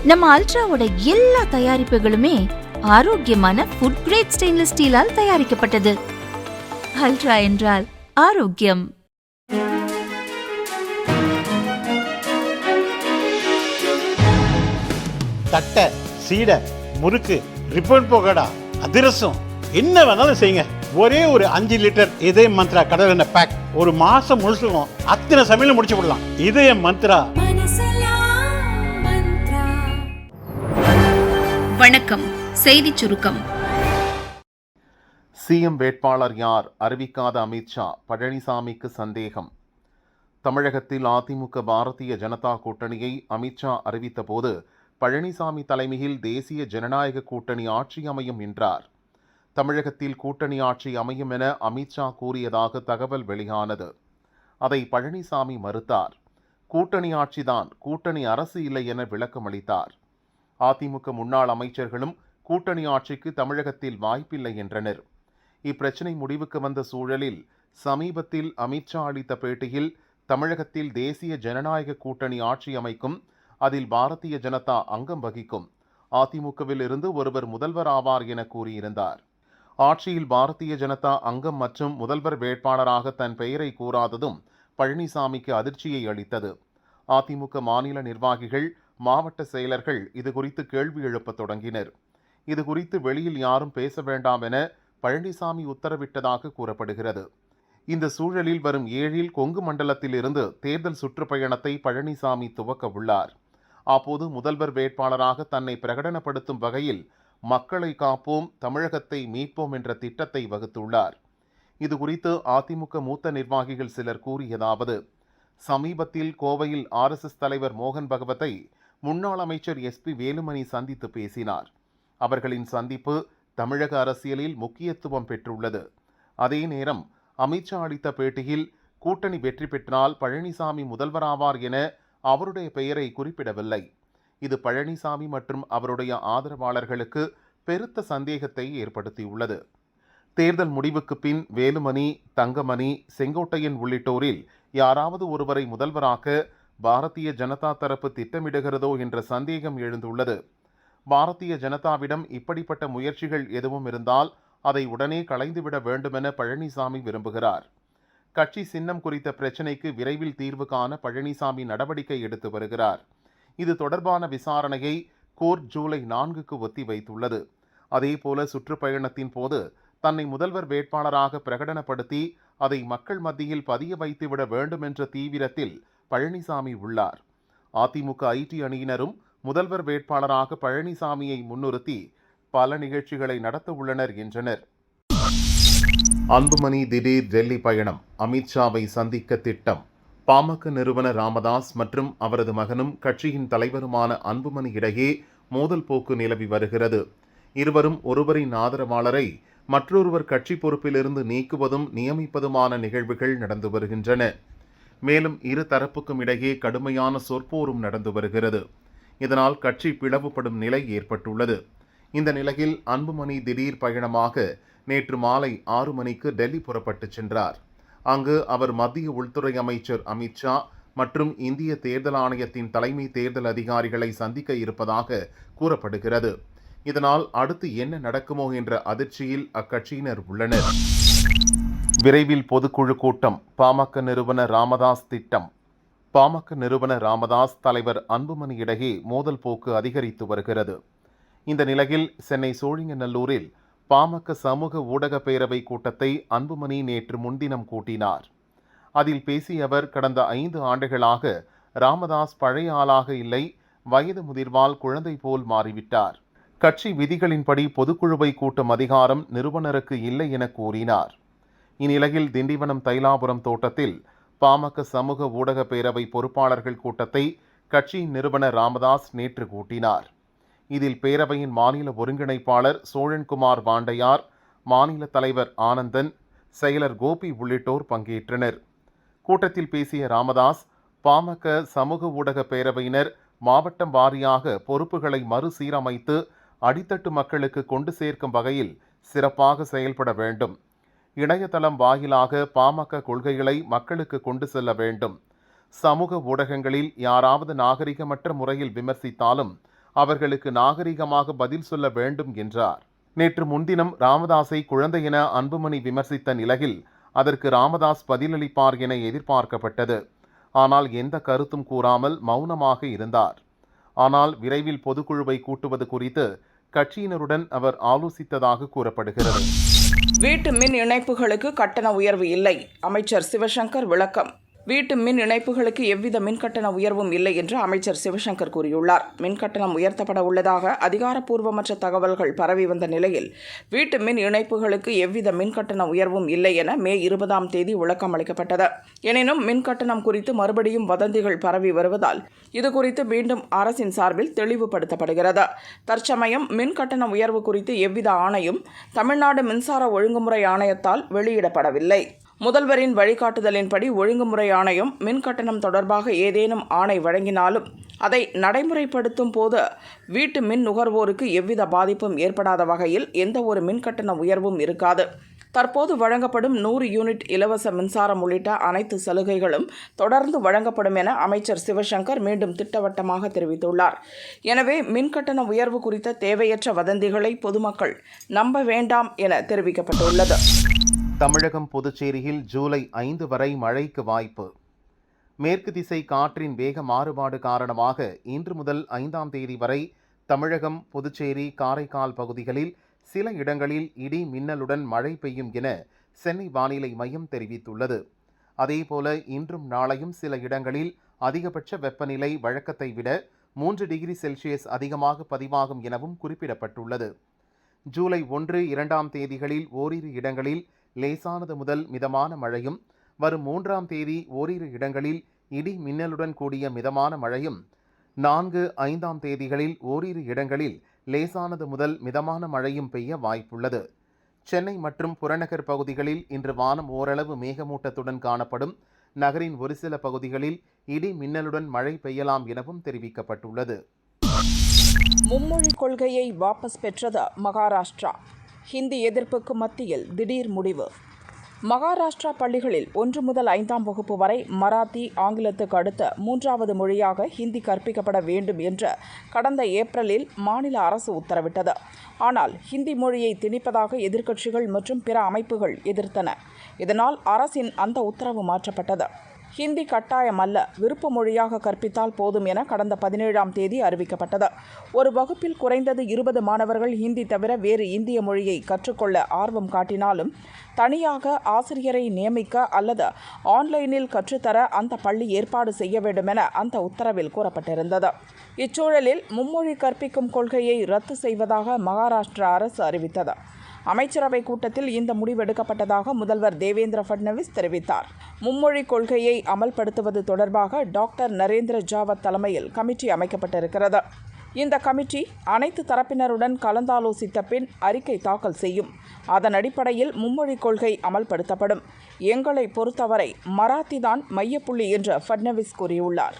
நம்ம அல்ட்ராவோட எல்லா தயாரிப்புகளுமே ஆரோக்கியமான ஃபுட் கிரேட் ஸ்டெயின்லெஸ் ஸ்டீலால் தயாரிக்கப்பட்டது. அல்ட்ரா என்றால் ஆரோக்கியம். தட்டை, சீடை, முறுக்கு, ரிப்பன் பக்கோடா, அதிரசம், என்ன வேணாலும் செய்யுங்க. ஒரே ஒரு 5 லிட்டர் இதய மந்த்ரா கடல் எண்ணெய் பேக் ஒரு மாசம் முழுசுக்கும் அத்தனை சமையல முடிச்சு விடலாம். இதய மந்த்ரா. வணக்கம். செய்தி சுருக்கம். சிஎம் வேட்பாளர் யார் அறிவிக்காத அமித்ஷா, பழனிசாமிக்கு சந்தேகம். தமிழகத்தில் அதிமுக பாரதிய ஜனதா கூட்டணியை அமித்ஷா அறிவித்த போது பழனிசாமி தலைமையில் தேசிய ஜனநாயக கூட்டணி ஆட்சி அமையும் என்றார். தமிழகத்தில் கூட்டணி ஆட்சி அமையும் என அமித்ஷா கூறியதாக தகவல் வெளியானது. அதை பழனிசாமி மறுத்தார். கூட்டணி ஆட்சிதான், கூட்டணி அரசு இல்லை என விளக்கமளித்தார். அதிமுக முன்னாள் அமைச்சர்களும் கூட்டணி ஆட்சிக்கு தமிழகத்தில் வாய்ப்பில்லை என்றனர். இப்பிரச்சினை முடிவுக்கு வந்த சூழலில் சமீபத்தில் அமித்ஷா அளித்த பேட்டியில் தமிழகத்தில் தேசிய ஜனநாயக கூட்டணி ஆட்சி அமைக்கும், அதில் பாரதிய ஜனதா அங்கம் வகிக்கும், அதிமுகவில் இருந்து ஒருவர் முதல்வர் ஆவார் என கூறியிருந்தார். ஆட்சியில் பாரதிய ஜனதா அங்கம் மற்றும் முதல்வர் வேட்பாளராக தன் பெயரை கூறாததும் பழனிசாமிக்கு அதிர்ச்சியை அளித்தது. அதிமுக மாநில நிர்வாகிகள், மாவட்ட செயலர்கள் இதுகுறித்து கேள்வி எழுப்பத் தொடங்கினர். இதுகுறித்து வெளியில் யாரும் பேச வேண்டாம் என பழனிசாமி உத்தரவிட்டதாக கூறப்படுகிறது. இந்த சூழலில் வரும் 7 கொங்கு மண்டலத்தில் இருந்து தேர்தல் சுற்றுப்பயணத்தை பழனிசாமி துவக்க உள்ளார். அப்போது முதல்வர் வேட்பாளராக தன்னை பிரகடனப்படுத்தும் வகையில் மக்களை காப்போம், தமிழகத்தை மீட்போம் என்ற திட்டத்தை வகுத்துள்ளார். இதுகுறித்து அதிமுக மூத்த நிர்வாகிகள் சிலர் கூறியதாவது: சமீபத்தில் கோவையில் RSS தலைவர் மோகன் பகவத்தை முன்னாள் அமைச்சர் SP வேலுமணி சந்தித்து பேசினார். அவர்களின் சந்திப்பு தமிழக அரசியலில் முக்கியத்துவம் பெற்றுள்ளது. அதே நேரம் அமித்ஷா அளித்த பேட்டியில் கூட்டணி வெற்றி பெற்றால் பழனிசாமி முதல்வராவார் என அவருடைய பெயரை குறிப்பிடவில்லை. இது பழனிசாமி மற்றும் அவருடைய ஆதரவாளர்களுக்கு பெருத்த சந்தேகத்தை ஏற்படுத்தியுள்ளது. தேர்தல் முடிவுக்கு பின் வேலுமணி, தங்கமணி, செங்கோட்டையன் உள்ளிட்டோரில் யாராவது ஒருவரை முதல்வராக்க பாரதிய ஜனதா தரப்பு திட்டமிடுகிறதோ என்ற சந்தேகம் எழுந்துள்ளது. பாரதிய ஜனதாவிடம் இப்படிப்பட்ட முயற்சிகள் எதுவும் இருந்தால் அதை உடனே களைந்துவிட வேண்டுமென பழனிசாமி விரும்புகிறார். கட்சி சின்னம் குறித்த பிரச்சினைக்கு விரைவில் தீர்வு காண பழனிசாமி நடவடிக்கை எடுத்து வருகிறார். இது தொடர்பான விசாரணையை கோர்ட் ஜூலை 4க்கு ஒத்திவைத்துள்ளது. அதேபோல சுற்றுப்பயணத்தின் போது தன்னை முதல்வர் வேட்பாளராக பிரகடனப்படுத்தி அதை மக்கள் மத்தியில் பதிய வைத்துவிட வேண்டும் என்ற தீவிரத்தில் பழனிசாமி உள்ளார். அதிமுக IT அணியினரும் முதல்வர் வேட்பாளராக பழனிசாமியை முன்னிறுத்தி பல நிகழ்ச்சிகளை நடத்த உள்ளனர் என்றனர். அன்புமணி திடீர் டெல்லி பயணம், அமித்ஷாவை சந்திக்க திட்டம். பாமக நிறுவனர் ராமதாஸ் மற்றும் அவரது மகனும் கட்சியின் தலைவருமான அன்புமணி இடையே மோதல் போக்கு நிலவி வருகிறது. இருவரும் ஒருவரின் ஆதரவாளரை மற்றொருவர் கட்சி பொறுப்பிலிருந்து நீக்குவதும் நியமிப்பதுமான நிகழ்வுகள் நடந்து வருகின்றன. மேலும் இரு தரப்புக்கும் இடையே கடுமையான சொற்போரும் நடந்து வருகிறது. இதனால் கட்சி பிளவுபடும் நிலை ஏற்பட்டுள்ளது. இந்த நிலையில் அன்புமணி திடீர் பயணமாக நேற்று மாலை 6 மணிக்கு டெல்லி புறப்பட்டு சென்றார். அங்கு அவர் மத்திய உள்துறை அமைச்சர் அமித்ஷா மற்றும் இந்திய தேர்தல் ஆணையத்தின் தலைமை தேர்தல் அதிகாரிகளை சந்திக்க இருப்பதாக கூறப்படுகிறது. இதனால் அடுத்து என்ன நடக்குமோ என்ற அதிர்ச்சியில் அக்கட்சியினர் உள்ளனர். விரைவில் பொதுக்குழு கூட்டம், பாமக நிறுவனர் ராமதாஸ் திட்டம். பாமக நிறுவனர் ராமதாஸ், தலைவர் அன்புமணி இடையே மோதல் போக்கு அதிகரித்து வருகிறது. இந்த நிலையில் சென்னை சோழிங்கநல்லூரில் பாமக சமூக ஊடக பேரவை கூட்டத்தை அன்புமணி நேற்று முன்தினம் கூட்டினார். அதில் பேசிய அவர், கடந்த 5 ஆண்டுகளாக ராமதாஸ் பழைய ஆளாக இல்லை, வயது முதிர்வால் குழந்தை போல் மாறிவிட்டார். கட்சி விதிகளின்படி பொதுக்குழுவை கூட்டும் அதிகாரம் நிறுவனருக்கு இல்லை என கூறினார். இந்நிலையில் திண்டிவனம் தைலாபுரம் தோட்டத்தில் பாமக சமூக ஊடக பேரவை பொறுப்பாளர்கள் கூட்டத்தை கட்சியின் நிறுவனர் ராமதாஸ் நேற்று கூட்டினார். இதில் பேரவையின் மாநில ஒருங்கிணைப்பாளர் சோழன்குமார் வாண்டையார், மாநில தலைவர் ஆனந்தன், செயலர் கோபி உள்ளிட்டோர் பங்கேற்றனர். கூட்டத்தில் பேசிய ராமதாஸ், பாமக சமூக ஊடக பேரவையினர் மாவட்டம் வாரியாக பொறுப்புகளை மறுசீரமைத்து அடித்தட்டு மக்களுக்கு கொண்டு சேர்க்கும் வகையில் சிறப்பாக செயல்பட வேண்டும். இணையதளம் வாயிலாக பாமக கொள்கைகளை மக்களுக்கு கொண்டு செல்ல வேண்டும். சமூக ஊடகங்களில் யாராவது நாகரிகமற்ற முறையில் விமர்சித்தாலும் அவர்களுக்கு நாகரிகமாக பதில் சொல்ல வேண்டும் என்றார். நேற்று முன்தினம் ராமதாஸை குழந்தை என அன்புமணி விமர்சித்த நிலையில் அதற்கு ராமதாஸ் பதிலளிப்பார் என எதிர்பார்க்கப்பட்டது. ஆனால் எந்த கருத்தும் கூறாமல் மௌனமாக இருந்தார். ஆனால் விரைவில் பொதுக்குழுவை கூட்டுவது குறித்து கட்சியினருடன் அவர் ஆலோசித்ததாக கூறப்படுகிறது. வீட்டு மின் இணைப்புகளுக்கு கட்டண உயர்வு இல்லை. அமைச்சர் சிவசங்கர் விளக்கம். வீட்டு மின் இணைப்புகளுக்கு எவ்வித மின்கட்டண உயர்வும் இல்லை என்று அமைச்சர் சிவசங்கர் கூறியுள்ளார். மின்கட்டணம் உயர்த்தப்பட உள்ளதாக அதிகாரப்பூர்வமற்ற தகவல்கள் பரவி வந்த நிலையில் வீட்டு மின் இணைப்புகளுக்கு எவ்வித மின்கட்டண உயர்வும் இல்லை என மே 20 விளக்கம் அளிக்கப்பட்டது. எனினும் மின்கட்டணம் குறித்து மறுபடியும் வதந்திகள் பரவி வருவதால் இதுகுறித்து மீண்டும் அரசின் சார்பில் தெளிவுபடுத்தப்படுகிறது. தற்சமயம் மின்கட்டண உயர்வு குறித்து எவ்வித ஆணையும் தமிழ்நாடு மின்சார ஒழுங்குமுறை ஆணையத்தால் வெளியிடப்படவில்லை. முதல்வரின் வழிகாட்டுதலின்படி ஒழுங்குமுறை ஆணையம் மின்கட்டணம் தொடர்பாக ஏதேனும் ஆணை வழங்கினாலும் அதை நடைமுறைப்படுத்தும் போது வீட்டு மின் நுகர்வோருக்கு எவ்வித பாதிப்பும் ஏற்படாத வகையில் எந்த ஒரு மின்கட்டண உயர்வும் இருக்காது. தற்போது வழங்கப்படும் 100 யூனிட் இலவச மின்சாரம் உள்ளிட்ட அனைத்து சலுகைகளும் தொடர்ந்து வழங்கப்படும் என அமைச்சர் சிவசங்கர் மீண்டும் திட்டவட்டமாக தெரிவித்துள்ளார். எனவே மின்கட்டண உயர்வு குறித்த தேவையற்ற வதந்திகளை பொதுமக்கள் நம்ப வேண்டாம் என தெரிவிக்கப்பட்டுள்ளது. தமிழகம் புதுச்சேரியில் ஜூலை 5 வரை மழைக்கு வாய்ப்பு. மேற்கு திசை காற்றின் வேக மாறுபாடு காரணமாக இன்று முதல் 5ஆம் தேதி வரை தமிழகம், புதுச்சேரி, காரைக்கால் பகுதிகளில் சில இடங்களில் இடி மின்னலுடன் மழை பெய்யும் என சென்னை வானிலை மையம் தெரிவித்துள்ளது. அதேபோல இன்றும் நாளையும் சில இடங்களில் அதிகபட்ச வெப்பநிலை வழக்கத்தை விட 3 டிகிரி செல்சியஸ் அதிகமாக பதிவாகும் எனவும் குறிப்பிடப்பட்டுள்ளது. ஜூலை 1, 2ஆம் தேதிகளில் ஓரிரு இடங்களில் லேசானது முதல் மிதமான மழையும், வரும் 3ஆம் தேதி ஓரிரு இடங்களில் இடி மின்னலுடன் கூடிய மிதமான மழையும், 4, 5ஆம் தேதிகளில் ஓரிரு இடங்களில் லேசானது முதல் மிதமான மழையும் பெய்ய வாய்ப்புள்ளது. சென்னை மற்றும் புறநகர் பகுதிகளில் இன்று வானம் ஓரளவு மேகமூட்டத்துடன் காணப்படும். நகரின் ஒரு சில பகுதிகளில் இடி மின்னலுடன் மழை பெய்யலாம் எனவும் தெரிவிக்கப்பட்டுள்ளது. மும்மொழி கொள்கையை வாபஸ் பெற்றது மகாராஷ்டிரா. ஹிந்தி எதிர்ப்புக்கு மத்தியில் திடீர் முடிவு. மகாராஷ்டிரா பள்ளிகளில் 1 முதல் 5ஆம் வகுப்பு வரை மராத்தி, ஆங்கிலத்துக்கு அடுத்த 3வது மொழியாக ஹிந்தி கற்பிக்கப்பட வேண்டும் என்று கடந்த ஏப்ரலில் மாநில அரசு உத்தரவிட்டது. ஆனால் ஹிந்தி மொழியை திணிப்பதாக எதிர்க்கட்சிகள் மற்றும் பிற அமைப்புகள் எதிர்த்தன. இதனால் அரசின் அந்த உத்தரவு மாற்றப்பட்டது. ஹிந்தி கட்டாயம் அல்ல, விருப்ப மொழியாக கற்பித்தால் போதும் என கடந்த 17ஆம் தேதி அறிவிக்கப்பட்டது. ஒரு வகுப்பில் குறைந்தது 20 மாணவர்கள் ஹிந்தி தவிர வேறு இந்திய மொழியை கற்றுக்கொள்ள ஆர்வம் காட்டினாலும் தனியாக ஆசிரியரை நியமிக்க அல்லது ஆன்லைனில் கற்றுத்தர அந்த பள்ளி ஏற்பாடு செய்ய வேண்டும் என அந்த உத்தரவில் கூறப்பட்டிருந்தது. இச்சூழலில் மும்மொழி கற்பிக்கும் கொள்கையை ரத்து செய்வதாக மகாராஷ்டிரா அரசு அறிவித்தது. அமைச்சரவை கூட்டத்தில் இந்த முடிவெடுக்கப்பட்டதாக முதல்வர் தேவேந்திர ஃபட்னவிஸ் தெரிவித்தார். மும்மொழி கொள்கையை அமல்படுத்துவது தொடர்பாக டாக்டர் நரேந்திர ஜாவத் தலைமையில் கமிட்டி அமைக்கப்பட்டிருக்கிறது. இந்த கமிட்டி அனைத்து தரப்பினருடன் கலந்தாலோசித்த பின் அறிக்கை தாக்கல் செய்யும். அதன் அடிப்படையில் மும்மொழி கொள்கை அமல்படுத்தப்படும். எங்களை பொறுத்தவரை மராத்தி தான் மையப்புள்ளி என்று ஃபட்னவிஸ் கூறியுள்ளார்.